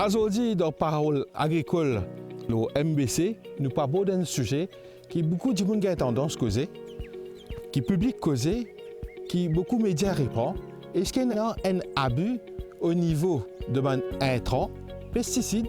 Aujourd'hui, dans Parole agricole, le MBC, nous parlons d'un sujet qui beaucoup de monde a tendance à causer, qui public causer, qui beaucoup de médias répondent. Est-ce qu'il y a un abus au niveau de intrants, pesticides,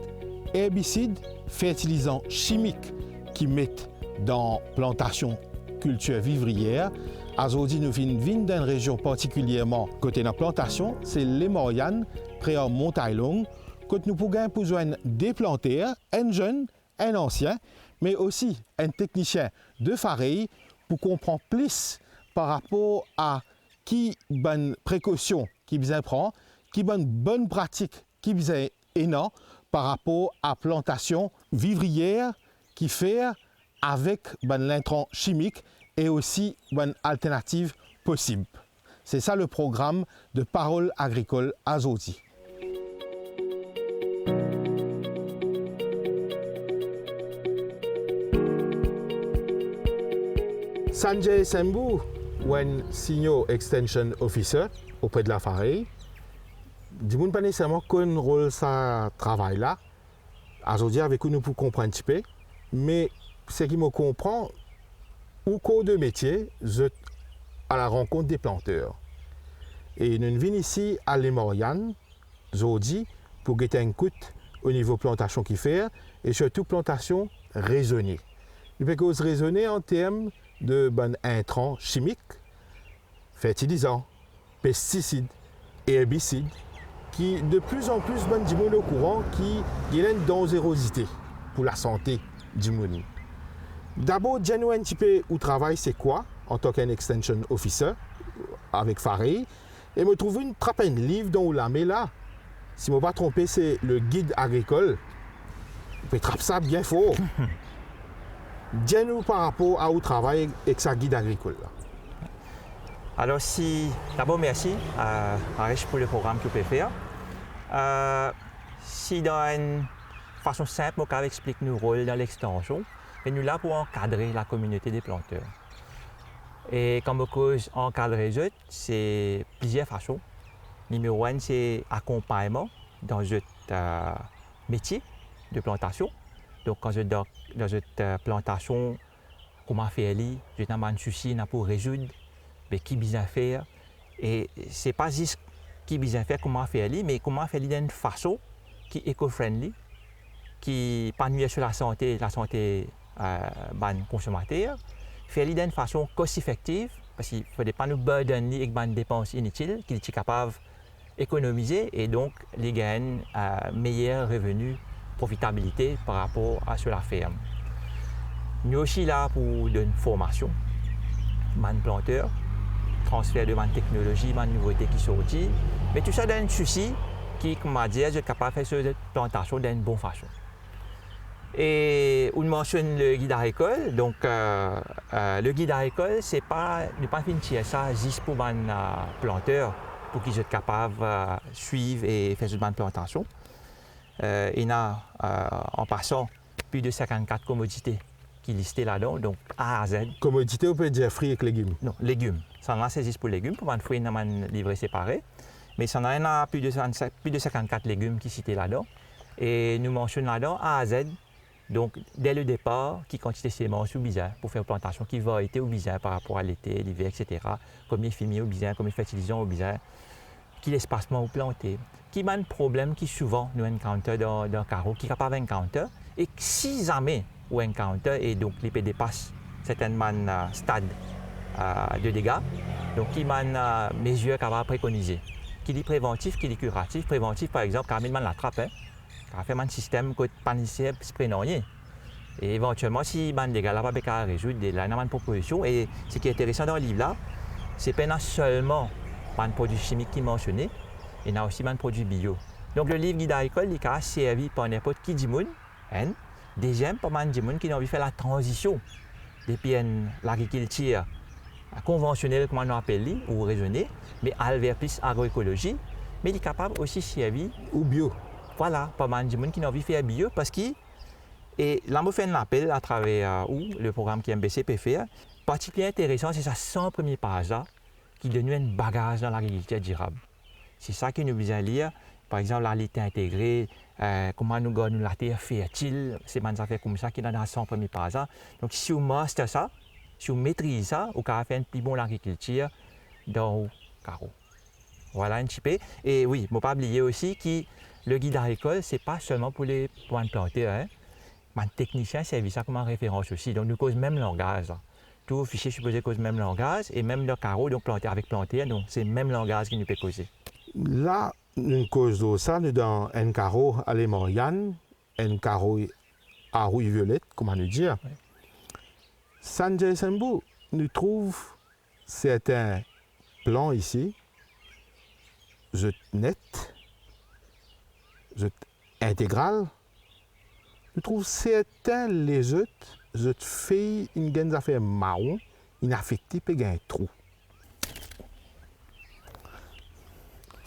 herbicides, fertilisants chimiques qui mettent dans plantation culture vivrière? Aujourd'hui, nous venons d'une région particulièrement côté de la plantation, c'est les Morianes, près en montagne longue, que nous pouvons besoin des planteurs, un jeune, un ancien, mais aussi un technicien de farine pour comprendre plus par rapport à qui bonne précaution qui besoin prend, qui bonne pratique qui besoin énorme par rapport à plantation vivrière qui fait avec l'intrant chimique et aussi une alternative possible. C'est ça le programme de Parole agricole aujourd'hui. Sanjay Sembu, un Senior Extension Officer auprès de la farine. Je ne sais pas nécessairement quel rôle ça travaille là. Aujourd'hui, avec nous pour comprendre un petit peu. Mais ce qui me comprend, au cours de métier, je suis à la rencontre des planteurs. Et nous venons ici à Les Morianes, aujourd'hui, pour guetter un coup au niveau plantation qui fait et surtout plantation raisonnée. Il peut cause raisonnée en termes de intrants chimiques, fertilisants, pesticides et herbicides qui de plus en plus du monde au courant qui y a une dangerosité pour la santé du monde. D'abord, dis-nous un petit peu où travail c'est quoi en tant qu'un extension officer avec Farey et me trouve une trappe un livre dont la met là. Si je ne me pas trompé, c'est le guide agricole. Vous pouvez trapper ça bien fort. Dis-nous par rapport à où travaille avec sa guide agricole. Alors, d'abord, merci à Arish pour le programme que vous pouvez faire. Si dans une façon simple, on explique nos rôles dans l'extension, et nous là pour encadrer la communauté des planteurs. Et comme cause encadrer eux, c'est plusieurs façons. Numéro 1, c'est accompagnement dans notre métier de plantation. Donc, quand je dans cette plantation, comment faire, je n'ai pas un souci pour résoudre, mais qui besoin faire. Et ce n'est pas juste qui besoin faire, comment faire, mais comment faire d'une façon qui est éco-friendly, qui n'est pas nuire sur la santé des consommateurs, faire d'une façon cost-effective, parce qu'il ne faut pas nous burden avec des dépenses inutiles, qu'il est capable d'économiser et donc les gains meilleurs revenus, profitabilité par rapport à sur la ferme. Nous aussi là pour une formation, man planteur, transfert de man technologie, man nouveauté qui sortit, mais tout ça dans un souci qui, comme on dit, je suis capable de faire cette plantation d'une bonne façon. Et on mentionne le guide agricole, donc le guide agricole, c'est pas ne pas finir ça juste pour man planteur, pour qu'ils soient capables de suivre et faire cette plantation. Il y a en passant plus de 54 commodités qui sont listées là-dedans, donc A à Z. Commodités, on peut dire fruits et légumes? Non, légumes. Ça en a, c'est juste pour légumes, pour un fruit, on a un livret séparé. Mais ça en a plus de 54 légumes qui sont cités là-dedans. Et nous mentionnons là-dedans A à Z. Donc, dès le départ, qui quantité de semences ou bizarre pour faire une plantation qui va être au bizarre par rapport à l'été, l'hiver, etc. Combien de fumier au bizarre, combien de fertilisants au bizarre, qui l'espacement au planter. Qui a un problème qui souvent nous encounter dans le carreau, qui est capable d'encounter, et si jamais on encounter et donc les dépasse certains stades de dégâts, donc qui a une mesure capable de préconiser. Qui dit préventif, qui dit curatif. Préventif, par exemple, quand man l'attrape, quand fait un système que panicien se rien. Et éventuellement, si man dégâts là pas résoudre, il y a une proposition. Et ce qui est intéressant dans le livre là, c'est pas seulement un produit chimique qui est mentionné, il y a aussi un produit bio. Donc le livre guide agricole, il a servi par n'importe qui dit moun, deuxième par man dit moun qui a envie de faire la transition depuis l'agriculture conventionnelle, comme on appelle, ou raisonnée, mais vers plus agroécologie, mais il est capable aussi de servir ou bio. Voilà, pas mal de gens qui ont envie de faire bio parce que, et là, je fais un appel à travers le programme qui MBC peut faire. Particulièrement intéressant, c'est sa 100 première page là, qui donne un bagage dans l'agriculture durable. C'est ça que nous besoin lire par exemple la lutte intégrée, comment nous gagnons la terre fertile, c'est des affaires comme ça qui sont dans 100 premiers pas. Donc si vous master ça, si vous maîtrisez ça, vous pouvez faire une plus bonne agriculture dans le carreau. Voilà un petit peu. Et oui, il ne faut pas oublier aussi que le guide agricole, ce n'est pas seulement pour les planteurs. Hein. Les techniciens servent ça comme référence aussi. Donc nous causons même langage. Là. Tous les fichiers supposés causent même langage et même le carreau, donc planté avec planté, donc c'est le même langage qui nous peut causer. Là, nous causons ça dans un carreau allemand Yann, un carreau à rouille violette, comment nous dire. Oui. Sanjay Sambou nous trouve certains plans ici, net, intégral. Nous trouve certains les autres, fait une affaire marron, inaffectée, puis un trou.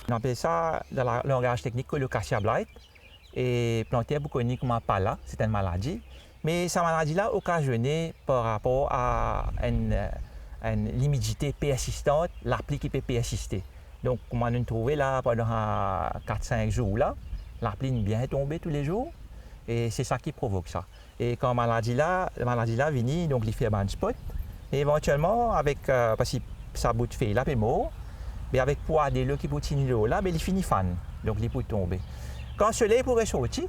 On appelle ça dans le langage technique le cassia blight. Et planter beaucoup connu comme un pala, c'est une maladie. Mais cette maladie-là est occasionnée par rapport à une humidité persistante, l'appli qui peut persister. Donc, comme on a trouvé là pendant 4-5 jours, l'appli est bien tombée tous les jours. Et c'est ça qui provoque ça. Et quand la maladie là vient, donc il fait un spot. Et éventuellement, avec, parce que ça bout de feuille là, puis mort, mais avec poids de l'eau qui peut tenir l'eau là, il finit fan. Donc il peut tomber. Quand le soleil pourrait sortir,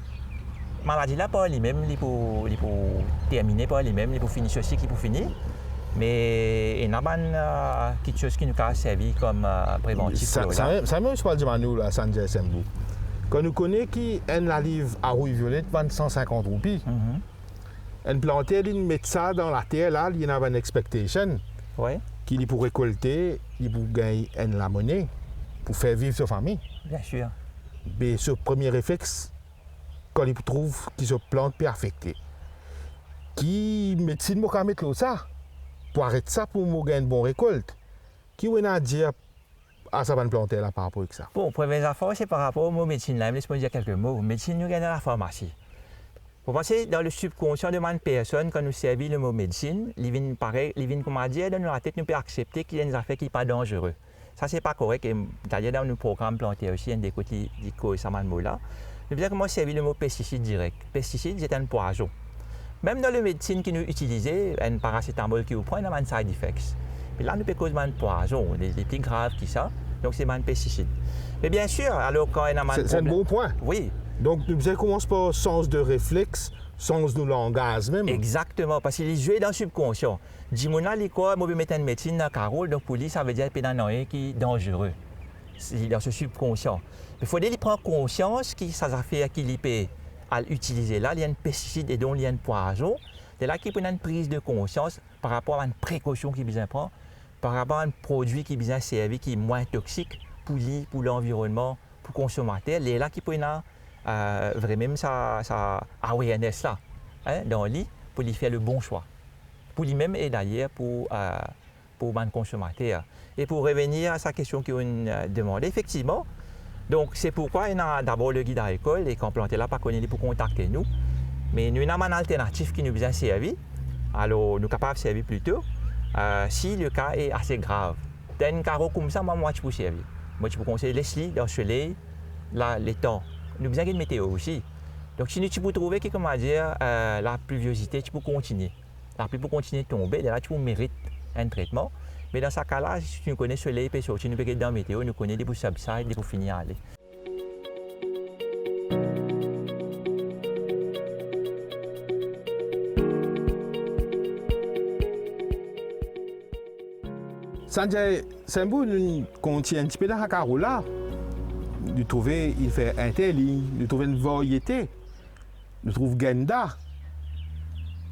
la maladie là, pas lui-même, il peut terminer par lui-même, il peut finir ceci qui peut finir. Mais il y a quelque chose qui nous a servi comme préventif. Ça même je parle de nous là, Sanjay Sambou. Quand nous connaissons qui la livre à rouille violette, 150 roupies. Un planter, il met ça dans la terre là, il y a une expectation. Oui. Qu'il pour récolter, il pour gagner la monnaie, pour faire vivre sa famille. Bien sûr. Mais ce premier réflexe, quand il trouve qu'il se plante peut affecter, qui médecine m'a mettre ça pour arrêter ça pour me gagner une bonne récolte. Qui on a à dire à ça va planter là par rapport à ça. Bon, première affaire, c'est par rapport au mot médecine là. Laisse-moi dire quelques mots. Médecine, nous gagnons à la pharmacie. Pour penser dans le subconscient de une personne, quand nous servons le mot médecine, il vient pareil, il vient comment dire, dans la tête, nous peut accepter qu'il y a des affaires qui ne sont pas dangereuses. Ça, c'est pas correct. Et d'ailleurs, dans nos programmes plantés aussi, il y a des côtés qui causent ça, mot-là. Nous bien comment servir le mot pesticide direct. Pesticide, c'est un poison. Même dans la médecine qui nous utilisons, un paracétamol qui vous prend, il y a un side effects. Et là, nous peut causer un poison, des plus graves que ça. Donc, c'est un pesticide. Mais bien sûr, alors quand il y a un problème... C'est un bon point. Oui. Donc, nous commence par sens de réflexe, sens de langage même. Exactement, parce qu'il joue dans le subconscient. Dis-moi, quoi, moi, je vais mettre une médecine dans le carreau, donc pour lui, ça veut dire qu'il y a un qui est dangereux. C'est dans ce subconscient. Il faut qu'il prenne conscience que ça fait qu'il peut utiliser là, il y a un pesticide et donc il y a un poison. C'est là qu'il prend une prise de conscience par rapport à une précaution qu'il besoin prendre, par rapport à un produit qui besoin servir qui est moins toxique pour lui, pour l'environnement, pour le consommateur. Et là qu'il prend vraiment sa awareness là, hein, dans lui, pour lui faire le bon choix. Pour lui-même et d'ailleurs pour le consommateur. Et pour revenir à sa question qu'on demandait, effectivement, donc c'est pourquoi il y a d'abord le guide agricole et quand planter là, pas connaître pour contacter nous. Mais nous avons une alternative qui nous besoin servir. Alors nous sommes capables de servir plus tôt si le cas est assez grave. Dans un carreau comme ça, moi je peux servir. Moi je peux conseiller Leslie dans le soleil, là, les temps. Nous avons besoin d'une météo aussi. Donc si tu peux trouver que, comment dire, la pluviosité, tu peux continuer. La pluie peut continuer de tomber, là tu mérites un traitement. Mais dans ce cas-là, si tu connais le soleil, tu peux regarder dans la météo, nous connaissons des pour subside, des pour finir à aller. Sanjay Sambou nous contient un petit peu dans la carreau là. Nous trouvons il fait interligne, nous trouvons une variété, nous trouvons Genda,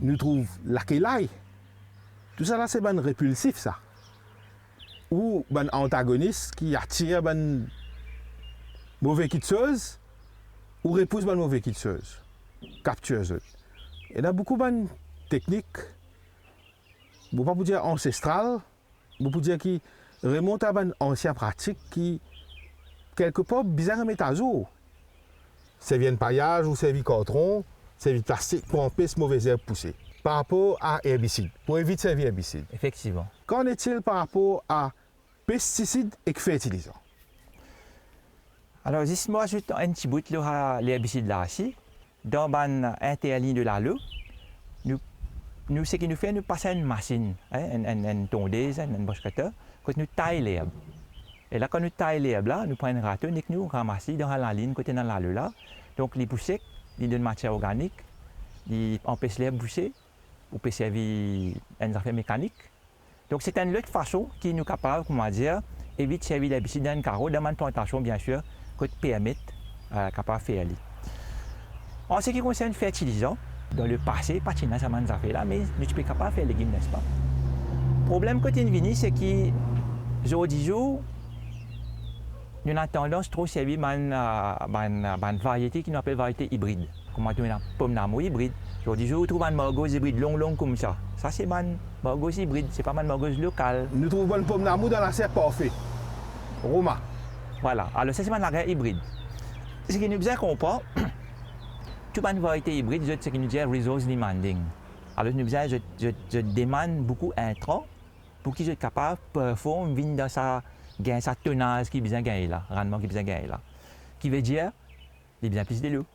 nous trouvons Lakelai. Tout ça là c'est ben répulsif ça. Ou ben antagoniste qui attire ben mauvais quitteuse ou repousse ben mauvais quitteuse, captueuse. Il y a beaucoup de techniques, je ne peux pas dire ancestrales, je peux dire qui remontent à une ancienne pratique qui quelque part bizarre mettre à jour. Servir de paillage ou servir de coton, servir de plastique pour empêcher ce mauvais herbe pousser. Par rapport à herbicide, pour éviter de servir herbicide. Effectivement. Qu'en est-il par rapport à pesticides et fertilisants? Alors, juste moi, ajoute un petit bout de l'herbicide là aussi. Dans l'interligne de la lue, ce qui nous fait, nous passer une machine, une tondeuse, un bosqueteur, quand nous taillons l'herbe. Et là, quand nous taillons l'herbe là, nous prenons un râteau et nous ramassons dans la ligne, côté dans la lue là. Donc, les pousser, ils donnent matière organique, ils empêchent l'herbe de pousser, ou peut servir une affaire mécanique. Donc, c'est une autre façon qui nous capable, comment dire, éviter de servir l'herbicide dans un carreau, dans une plantation, bien sûr, qui permet capable de faire. En ce qui concerne le fertilisant, dans le passé, pas de ça m'a fait là, mais nous sommes capables de faire les légumes, n'est-ce pas? Le problème côté vini, c'est que aujourd'hui, nous avons tendance trop servir une variété qui nous appelle variété hybride. Comme on a pomme d'amour hybride. Aujourd'hui, je trouve une margose hybride long comme ça. Ça, c'est une margose hybride, c'est pas une margose locale. Nous trouvons une pomme d'amour dans la serre parfait. Roma. Voilà, alors ça, c'est une variété hybride. Ce qui nous bien comprendre, toute une variété hybride, c'est ce qui nous dit resource demanding. Alors, nous je demande beaucoup d'intrants pour qu'ils soient capables de performer dans sa tonnage qui est besoin de gagner là, rendement qui est besoin de gagner là. Qui veut dire, il y a bien plus de l'eau,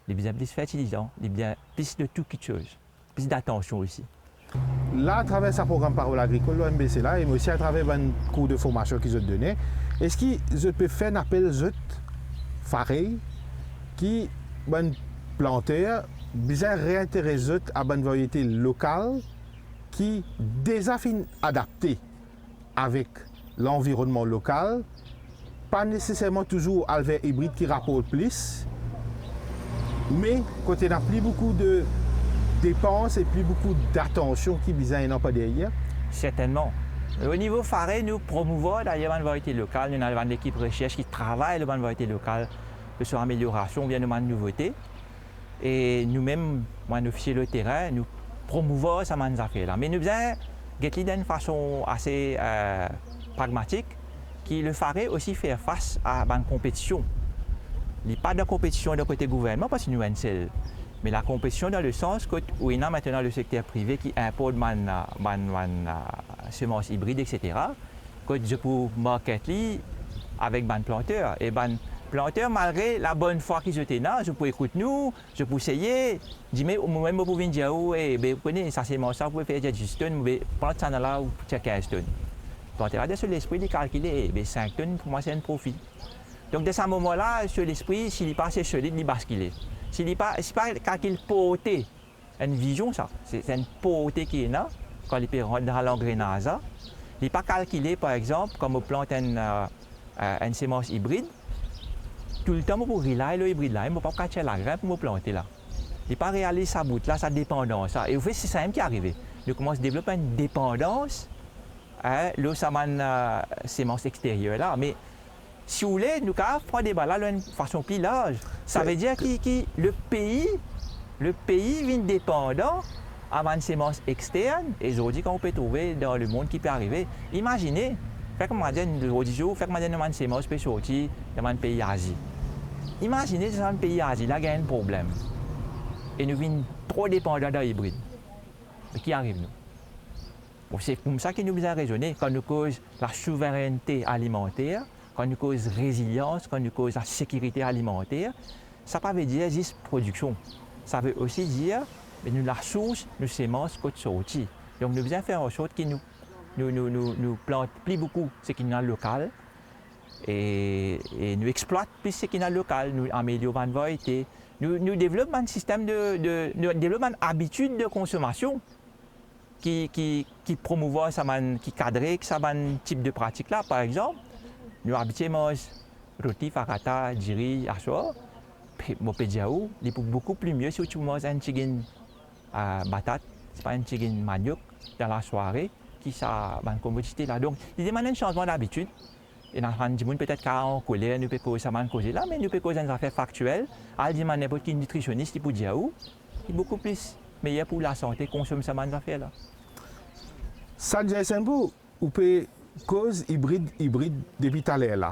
il y a bien plus de fertilisants, il y a bien plus de tout quelque chose, plus d'attention aussi. Là, à travers ce programme Parole agricole, l'OMBC là, et aussi à travers un cours de formation qu'ils ont donné, est-ce qu'ils peuvent faire un appel pareil qui ben planteur bien réintéresser à une variété locale qui déjà fin adaptée avec l'environnement local, pas nécessairement toujours avec hybride qui rapporte plus, mais quand il n'y a plus beaucoup de dépenses et plus beaucoup d'attention qui bizarre n'en pas derrière. Certainement. Au niveau faré, nous promouvons d'ailleurs une variété locale. Nous avons une équipe recherche qui travaille sur une variété locale sur l'amélioration ou bien de nouveautés. Et nous-mêmes, nous officiers le terrain, nous promouvons ces affaires-là. Mais nous faisons d'une façon assez pragmatique qui le ferait aussi faire face à une compétition. Il n'y a pas de compétition de côté gouvernement parce que nous sommes seuls. Mais la compétition dans le sens où il y a maintenant le secteur privé qui impose semences hybrides, etc. Que je peux marketer avec des planteurs. Et les planteurs, malgré la bonne foi qu'ils étaient là, je peux écouter nous, je peux essayer. Je dis, mais moi-même, je peux venir dire, vous connaissez, ça c'est mon ça, vous pouvez faire 10 tonnes, vous prendre ça là ou 15 tonnes. Planter là, sur l'esprit, il calculer 5 tonnes, pour moi, c'est un profit. Donc, de ce moment-là, sur l'esprit, s'il n'est pas assez solide, il bascule. S'il n'est pas calcul porté, une vision, ça, c'est une portée qui est là, quand il peut rentrer dans l'engrenage. Il n'est pas calculé, par exemple, comme on plante une semence hybride. Tout le temps, pour relayer le hybride là, il ne peut pas catcher la graine pour me planter là. Il n'est pas réalisé sa bout là, sa dépendance. Et au fait, c'est ça même qui est arrivé. Il commence à développer une dépendance, là, ça m'a une semence extérieure là. Mais si vous voulez, nous avons fait des balles d'une façon plus large. Ça veut dire que le pays vient dépendant à une semence externe. Et aujourd'hui, quand on peut trouver dans le monde qui peut arriver, imaginez, faites comme on dit aujourd'hui, faites comme une semence peut sortir dans un pays d'Asie. Imaginez dans un pays d'Asie, là, il y a un problème. Et nous sommes trop dépendants d'un hybride. Mais qui arrive nous? Bon, c'est comme ça que nous devons raisonner quand nous causons la souveraineté alimentaire. Quand nous cause résilience, quand nous cause la sécurité alimentaire, ça ne veut pas dire juste production. Ça veut aussi dire que nous la source, nous semences côté sortie. Donc nous devons faire en sorte que nous plantons plus beaucoup ce qui est dans le local et nous exploitons plus ce qui est dans le local, nous améliorons la variété, nous développons un système nous développons une habitude de consommation qui promouvoit, qui cadre ce type de pratique là, par exemple. Nous habituons rôti, farata, djiri, assoir. Mon pédiaou, il est beaucoup plus mieux si tu manges un chicken batate, c'est pas un chicken manioc dans la soirée qui ça une commodité là. Donc, il demande un changement d'habitude. Et dans le monde peut-être qu'en colère, nous peut causer ça causer là, mais nous peut causer une affaire factuelle. À demander n'importe quel nutritionniste pour dire où, il est beaucoup plus meilleur pour la santé consommer ça affaire là. Ça dit c'est beau, ou peut cause hybride depuis tout à l'heure là.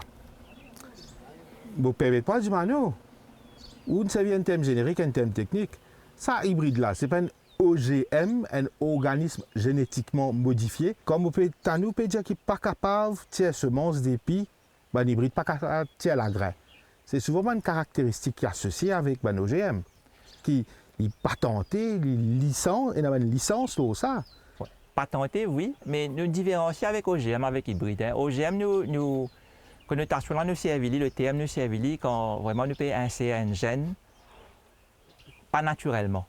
Vous ne permettez pas de dire, ou ne savez un terme générique, un terme technique. Ça, hybride là, ce n'est pas un OGM, un organisme génétiquement modifié. Comme on peut dire qu'il n'est pas capable de tirer semence d'épi, un hybride pas capable de tirer la graine. c'est souvent une caractéristique associée avec ben, OGM, qui est patenté, licence, et une licence, tout ça. Ouais. Patenté, oui, mais nous différencions avec OGM, avec hybride. Hein. OGM, nous connotation là, nous servons le terme nous servons quand vraiment nous pouvons insérer un gène, pas naturellement.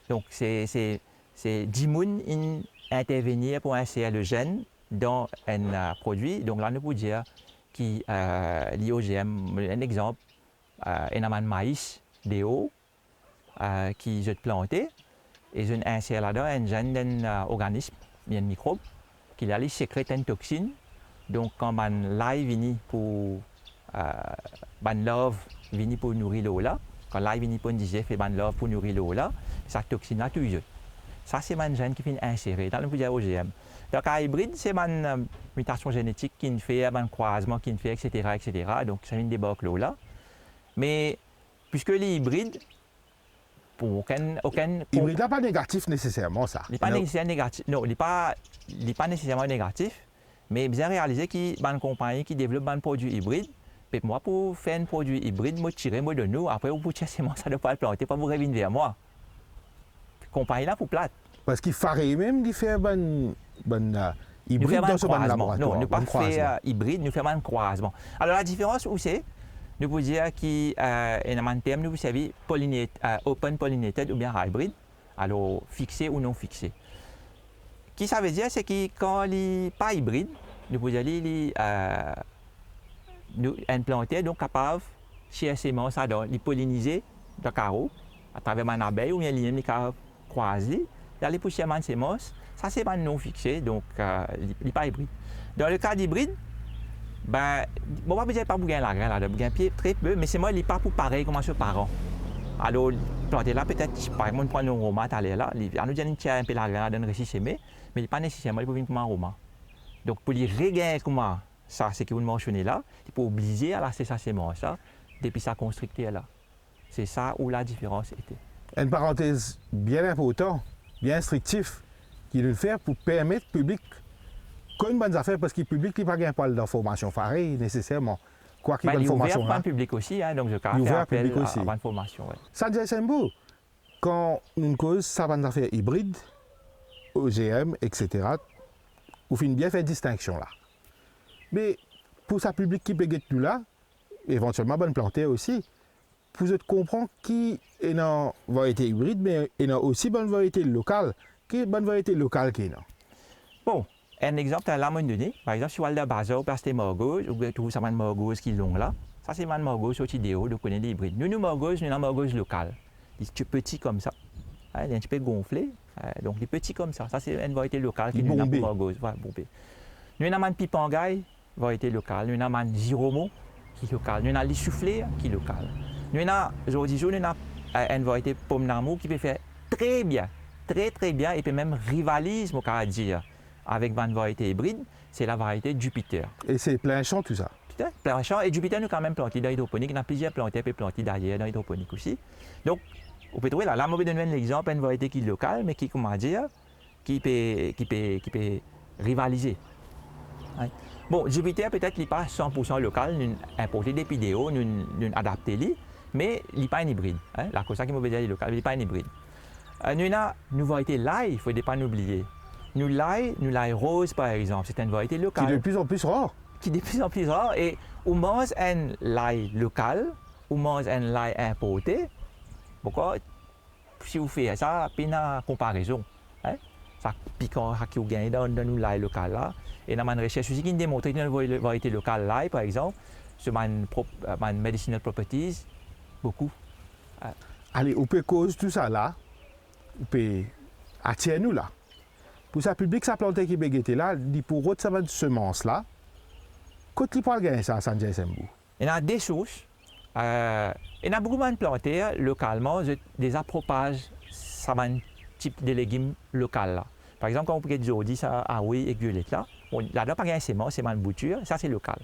Donc, c'est 10 personnes intervenir pour insérer le gène dans un produit. Donc là, nous pouvons dire qui l'IOGM, un exemple, un maïs DO qui est planté et je insère là-dedans un gène d'un organisme, un microbe, qui allait sécréter une toxine. Donc quand man l'ail vient pour ban love vient pour nourrir l'eau là, quand l'ail vient pour digérer fait ban love pour nourrir l'eau là, cette toxine là tout. Ça c'est un gène qui vient insérer dans le OGM. Donc, un hybride, c'est une mutation génétique qui fait un croisement, qui fait, etc., etc. Donc, ça vient débarquer là. Mais, puisque les hybrides, pour aucun hybride n'est pas négatif nécessairement, ça. Il n'est pas nécessairement négatif. Non, il n'est pas nécessairement négatif. Mais bien réaliser qu'il y a une compagnie qui développe un produit hybride. Et moi, pour faire un produit hybride, je tire de nous. Après, vous pouvez ça ne pas le planter, pas vous revenir vers moi. La compagnie là, pour plate. Parce qu'il faudrait même qu'il fait un hybride dans ce laboratoire. Non, nous ne pas faire hybride, nous faisons un croisement. Alors la différence où c'est, nous pouvons dire qu'il y a un terme, nous savez, open pollinated ou bien hybrid, alors fixé ou non fixé. Ce qui ça veut dire, c'est que quand il n'est pas hybride, nous pouvons dire qu'il un planté donc capable de semences de polliniser le carreau à travers une abeille ou bien il est capable de croiser. D'aller pousser une sémence, ça c'est pas non fixé, donc il n'est pas hybride. Dans le cas d'hybride, ben, bon, pas besoin de pas bouger la graine, là, bouger pied très peu, mais c'est moi, il n'est pas pour pareil comme ce parent. Alors, planter là, peut-être, par exemple, prendre un aroma, aller là, nous disons un peu la graine, donner sémer, mais il n'est pas nécessairement pour venir comme un aroma. Donc, pour les regagner comme ça, c'est que vous mentionnez là, il faut obliger à laisser sa sémence là, depuis sa constructeur là. C'est ça où la différence était. Une parenthèse bien importante. Bien instructif qu'il le fait pour permettre au public une bonne affaire parce que le public n'a pas pas d'informations pareilles nécessairement. Quoi qu'il y ait d'informations. Il est ouvert public aussi, hein, donc je caractère ouvert appel public aussi. À l'information. Ouais. Sanjay Sembou, quand une cause, ça va une affaire hybride, OGM, etc., vous finissez bien faire distinction là. Mais pour ce public qui peut être tout là, éventuellement bonne planter aussi. Vous comprendre qui est une variété hybride, mais il y a aussi une bonne variété locale. Quelle bonne variété locale qui est là? Bon, un exemple, là, je donné. Par exemple, si vous allez dans le bazar, parce que margose, ou bien vous avez une margose qui est longue là, ça c'est une margose sur idéo, donc on est des hybrides. Nous, margose, nous avons une margose locale. Il est petit comme ça. Il est un petit peu gonflé, donc il est petit comme ça. Ça c'est une variété locale qui nous a pour margose. Voilà, bombé. Nous avons une pipangaille, variété locale. Nous avons un giromo, qui est local. Nous avons les soufflés, qui est local. Nous avons une variété pomme d'amour qui peut faire très bien, très bien, et peut même rivaliser, on peut dire, avec une variété hybride, c'est la variété Jupiter. Et c'est plein champ tout ça? Plein champ, et Jupiter nous quand même planté dans l'hydroponique, il y a plusieurs plantés, puis plantés d'ailleurs dans l'hydroponique aussi. Donc, on peut trouver là, on peut donner un exemple, une variété qui est locale, mais qui, comment dire, qui peut rivaliser. Ouais. Bon, Jupiter peut-être n'est pas 100% local, nous importé des vidéos, nous adapté, mais il n'est pas un hybride. Hein? La chose qui m'a dire local, il n'est pas un hybride. Nous avons une variété l'ail, il ne faut pas l'oublier. Nous l'ail rose par exemple, c'est une variété locale. Qui est de plus en plus rare. Qui est de plus en plus rare. Et on mange un l'ail local, on mange un l'ail importé. Pourquoi? Si vous faites ça, il y a une comparaison. Hein? Ça piquant qui vous gagne dans l'ail local là. Et dans une recherche aussi qui démontre que une variété locale l'ail par exemple, sur ma medicinal properties, beaucoup. Allez, on peut cause tout ça là, on peut attirer nous là. Pour ça, public, ça planté qui est là, dit pour autre ça va de semences là. Quand il peut gagner ça, Sanjay Sembou? Il y a des sources. Il y a beaucoup de plantés localement, des appropages, ça va un type de légumes local là. Par exemple, quand on peut dire aujourd'hui, ça, oui, et violette là, là-dedans, pas gagner semences, c'est une bouture, ça c'est local.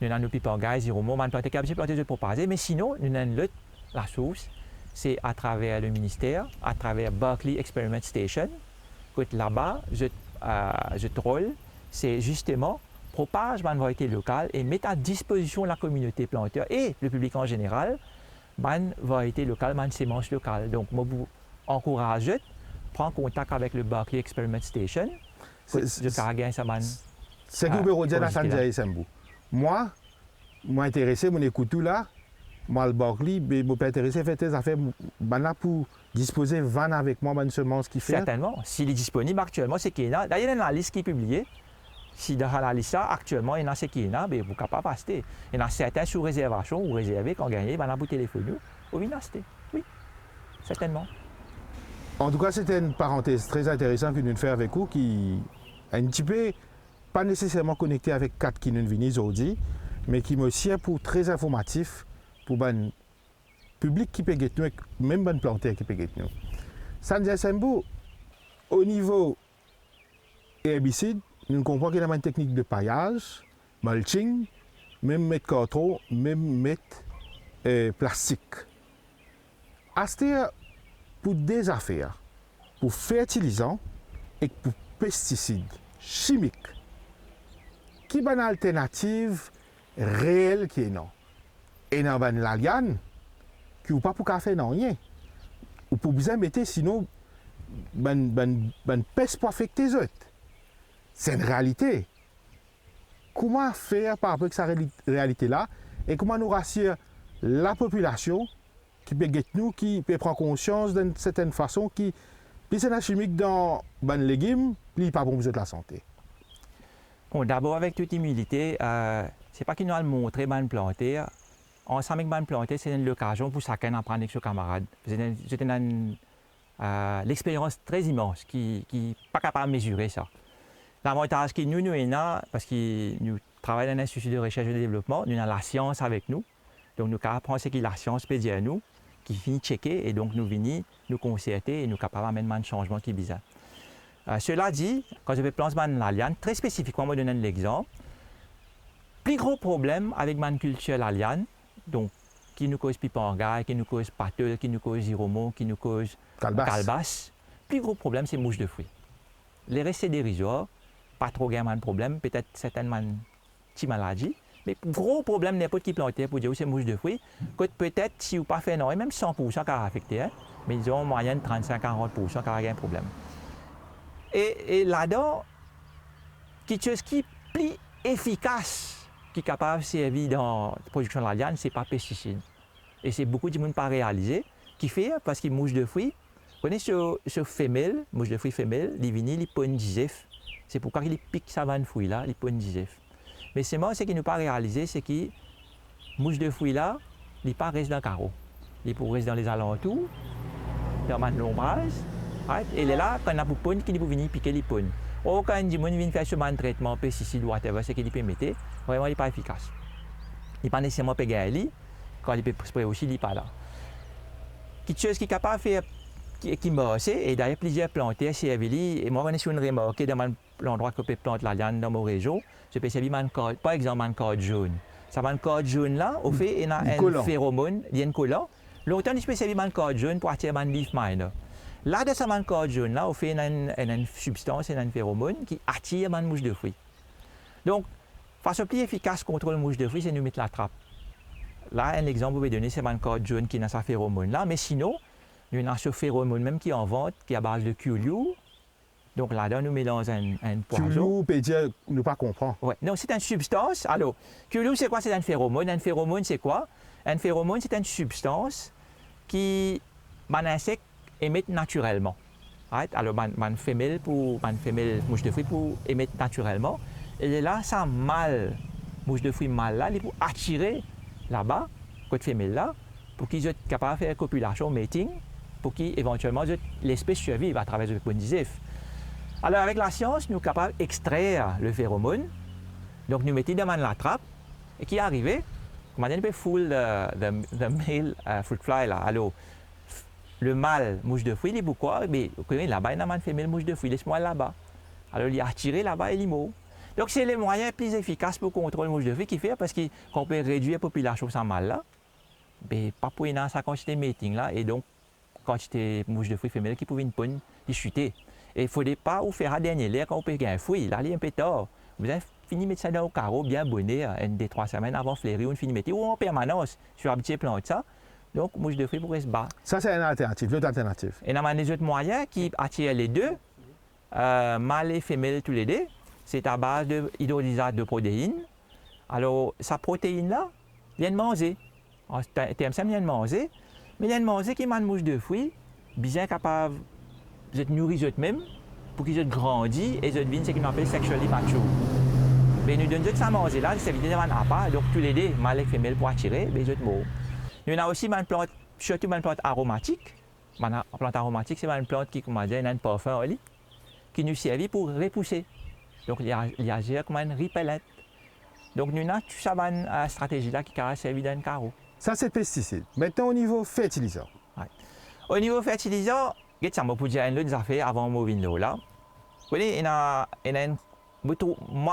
Nous avons nos pipangailles, ziromo, nous planté qui a planté de propager, mais sinon, nous avons la source, c'est à travers le ministère, à travers Berkeley Experiment Station. Là-bas, je troll, c'est justement propage une variété locale et met à disposition la communauté planteur et le public en général une variété locale, une sémence locale. Donc, moi, vous encourage, prends contact avec le Berkeley Experiment Station. C'est que vous dire à Sanjay Sambou. Moi intéressé, mon écoute tout là, moi le Berkeley, mais je suis intéressé, faire des affaires pour disposer van avec moi, une semence qui fait. Certainement. S'il est disponible actuellement, c'est qu'il y a. D'ailleurs, il y a une liste qui est publiée. Si dans la liste, actuellement, il y en a ce qui est là, vous êtes capable d'acheter. Il y en a certains sous réservation ou réservés quand gagné, vous avez téléphone, vous pouvez acheter. Oui, certainement. En tout cas, c'était une parenthèse très intéressante que nous faisons avec vous, qui est un petit peu, pas nécessairement connecté avec 4 qui nous viennent aujourd'hui, mais qui me sert pour très informatif pour le public qui peut gagner nous, même les planteurs qui peut gagner nous. Sanjay Sambou, au niveau herbicide, nous comprenons qu'il y a une technique de paillage, mulching, même mettre carton, même mettre plastique. C'est pour des affaires, pour fertilisants et pour pesticides chimiques, qui est une alternative réelle qui est non. Et dans la liane, qui n'est pas pour faire rien. Ou pour bien mettre sinon, peste pour affecter les autres. C'est une réalité. Comment faire par rapport à cette réalité-là et comment nous rassurer la population qui peut nous, qui peut prendre conscience d'une certaine façon qui c'est la chimique dans les légumes, puis pas bon pour la santé. Bon, d'abord avec toute humilité, c'est pas qu'il nous a montré ban planter. Ensemble avec ban planter, c'est une occasion pour chacun d'apprendre avec ses camarades. C'était l'expérience très immense qui n'est pas capable de mesurer ça. L'avantage qui nous est là, parce que nous travaillons dans l'Institut de recherche et de développement, nous avons la science avec nous. Donc nous apprenons ce que la science peut dire à nous, qui finit checker et donc nous venons nous concerter et nous capables d'amener un changement qui est bizarre. Cela dit, quand je vais planter la liane, très spécifiquement, je vais donner l'exemple. Plus gros problème avec ma culture la liane, donc qui nous cause pipangaille, qui nous cause pâteule, qui nous cause iromo, qui nous cause calebasse. Plus gros problème, c'est mouche de fruits. Les restes, c'est dérisoires, pas trop de problème, peut-être certaines petites maladies. Mais gros problème, n'importe qui planter pour dire que c'est mouche de fruits, que peut-être si vous pas fait non, même 100% qui a affecté, hein, mais ils ont en moyenne 35-40% qui a un problème. Et là-dedans, quelque chose qui est plus efficace, qui est capable de servir dans la production de la liane, ce n'est pas pesticide. Et c'est beaucoup de monde pas réalisé, qui fait parce qu'il mouche de fruits. Vous connaissez ce femelle, mouche de fruits femelle, il vient, il pond 10 œufs. C'est pourquoi il pique sa vanne fruit là, il pond 10 œufs. Mais c'est moi, ce qui nous pas réalisé, c'est que mouche de fruits là, il ne pas reste dans le carreau. Il peut rester dans les alentours, dans l'ombrage. Et là, quand on a pour pondre, il peut venir piquer les ponts. Ou quand il vient faire un traitement, pesticide ou whatever, ce qu'il peut mettre, vraiment, il n'est pas efficace. Il n'est pas nécessairement pégalé, quand il peut sprayer aussi, il n'est pas là. Quelque chose qui est capable de faire, qui marche, et d'ailleurs, plusieurs plantés, c'est et moi, on est sur une remarque dans l'endroit que je plante la liane dans mon réseau, je peux servir par exemple un code jaune. Ça va un code jaune là, au fait, il y a un phéromone, il y a un collant. Longtemps, je peux servir un code jaune pour attirer un leaf miner. Là, dans ce code jaune là, au fait, il y a une substance, il y a un phéromone qui attire une mouche de fruits. Donc, la façon plus efficace contre la mouche de fruits, c'est de nous mettre la trappe. Là, un exemple que vous pouvez donner, c'est un code jaune qui a sa phéromone là, mais sinon, il y a ce phéromone même qui est en vente, qui est à base de Q-Liu. Donc là-dedans, nous mélangeons un poison. Q-Liu peut dire, ne pas comprendre. Oui, non, c'est une substance. Alors, Q-Liu, c'est quoi? C'est un phéromone. Un phéromone, c'est quoi? Un phéromone, c'est une substance qui, un insecte émet naturellement. Right? Alors, une femelle mouche de fruits pour émettre naturellement. Et là, ça mâle, mouche de fruits mâle là, il faut attirer là-bas, côté femelle là, pour qu'ils soient capables de faire copulation, mating, pour qu'éventuellement l'espèce survive à travers le point d'œuf. Alors avec la science, nous sommes capables d'extraire le phéromone, donc nous mettons dans la trappe, et qui est arrivé, on peut full the male fruit fly là. Alors, le mâle mouche de fruits, il est pourquoi? Mais là-bas, il y a une femelle mouche de fruits, laisse-moi là-bas. Alors il est attiré là-bas et il est mort. Donc c'est les moyens plus efficaces pour contrôler le mouche de fruits qui fait, parce qu'on peut réduire la population sans mâle là, mais pas pour une sa quantité de mating là, et donc quantité de mouche de fruits femelles qui pouvait une ponne, die chuter. Et il ne faudrait pas faire à dernier l'air quand on peut gagner un fruit. Là, il est un peu tard. Vous avez finit de mettre ça dans le carreau, bien bonnet, une des 3 semaines avant fleurir, on finit de mettre ou en permanence. Je suis habitué à planter ça. Donc, mouche de fruits pour se battre. Ça, c'est une alternative, l'autre alternative. Et dans les autres moyens qui attirent les deux, mâles et femelles tous les deux, c'est à base de hydrolysate de protéines. Alors, sa protéine-là, il y a de manger. En termes simples, il y a de manger. Mais il y a de manger qui mangent mouche de fruits, bien capable de se nourrir eux-mêmes pour qu'ils grandissent et ils deviennent ce qu'on appelle sexually mature. Mais nous donnons ça à manger là, c'est évident à part. Donc, tous les deux, mâles et femelles pour attirer, mais ils morts. Nous avons aussi une plante, surtout une plante aromatique. Une plante aromatique, c'est une plante qui, comment dire, a un parfum au lit, qui nous sert pour repousser. Donc, il agit comme un repellent. Donc, nous avons toute cette stratégie-là qui a servi dans le carreau. Ça, c'est pesticide. Maintenant, au niveau fertilisant. Ouais. Au niveau fertilisant, ça m'a dire une autre affaire avant de venir là. Vous voyez, moi,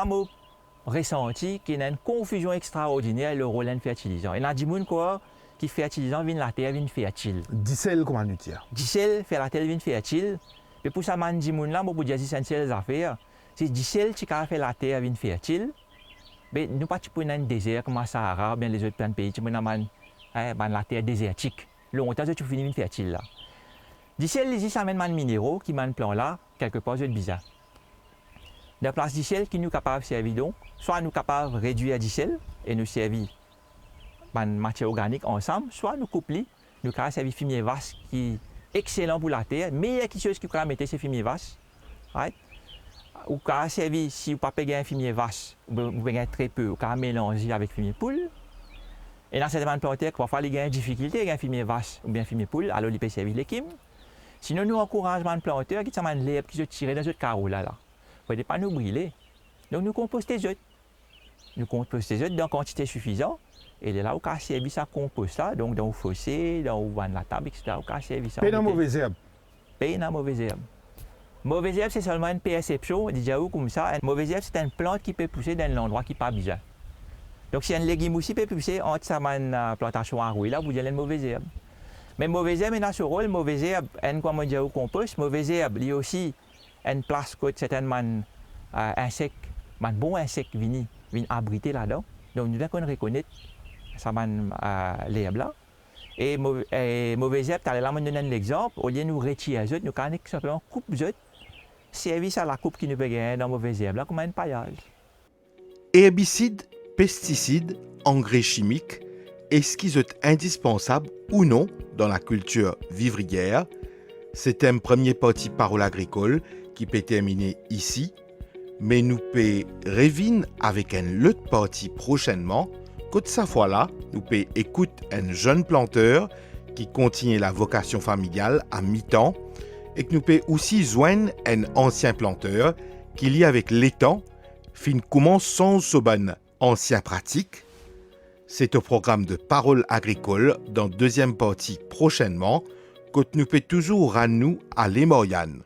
je ressenti qu'il y a une confusion extraordinaire le rôle d'un fertilisant. Il y a des gens qui fertilisant viennent la terre, viennent fertile. Dicel, comment nous dire? Dicel fait la terre, viennent fertile. Et pour ça, je dis là, je dire essentielles affaires. C'est dicel qui fait la terre, viennent fertile. Mais nous pas dans un désert comme le Sahara, bien les autres plein de pays, nous avons la terre désertique. Longtemps, tu finis une fertile là. Dicel, ici, ça amène des minéraux qui mènent plan là, quelque part, c'est bizarre. La place dicel qui nous capable de servir donc, soit nous capable de réduire dicel et nous servir de matière organique ensemble, soit nous coupler, nous capable de servir fumier vache qui est excellent pour la terre, meilleure chose qui peut mettre c'est fumier vache. Right? Ou capable servir si vous ne pouvez pas un fumier vache, vous pouvez très peu, vous capable mélanger avec fumier poule. Et dans certaines plantes, parfois il y a une difficulté avec un fumier vache ou bien fumier poule, alors il peut servir l'équime. Sinon, nous encourageons les planteurs qui sont l'herbe qui se tirent dans ce carreau là. Il ne faut pas nous brûler. Donc, nous compostons les œufs. Nous compostons les œufs dans une quantité suffisante. Et là, on a servi ça compost là, donc dans le fossé, dans la table, etc. On a servi ça. Pas dans mauvaise herbe. Pas dans mauvaise herbe. Mauvaise herbe, c'est seulement une perception. Déjà, comme ça, une mauvaise herbe, c'est une plante qui peut pousser dans un endroit qui n'est pas bien. Donc, si un légume aussi peut pousser entre sa plantation à rouille, là, vous avez une mauvaise herbe. Mais mauvaise herbe, il a ce rôle. Mauvaise herbe, comment dire au compost. Mauvaise herbe, il y a aussi une place que certains insectes, bons insectes viennent abriter là-dedans. Donc, nous devons reconnaître l'herbe là. Et mauvaise herbe, là, je donne un exemple. Au lieu de nous retirer les autres, nous allons simplement couper les autres. Service à la coupe qui nous peut gagner dans mauvaise herbe là, comme un paillage. Herbicides, pesticides, engrais chimiques, est-ce qu'ils sont indispensables ou non dans la culture vivrière? C'est un premier parti parole agricole qui peut terminer ici, mais nous peut revenir avec un autre parti prochainement. Que de sa fois-là, nous peut écouter un jeune planteur qui continue la vocation familiale à mi-temps et que nous peut aussi joindre un ancien planteur qui lie avec l'étang, fin commence sans soban ancien pratique. C'est au programme de Parole agricole dans deuxième partie prochainement que nous peut toujours à nous à Moriane.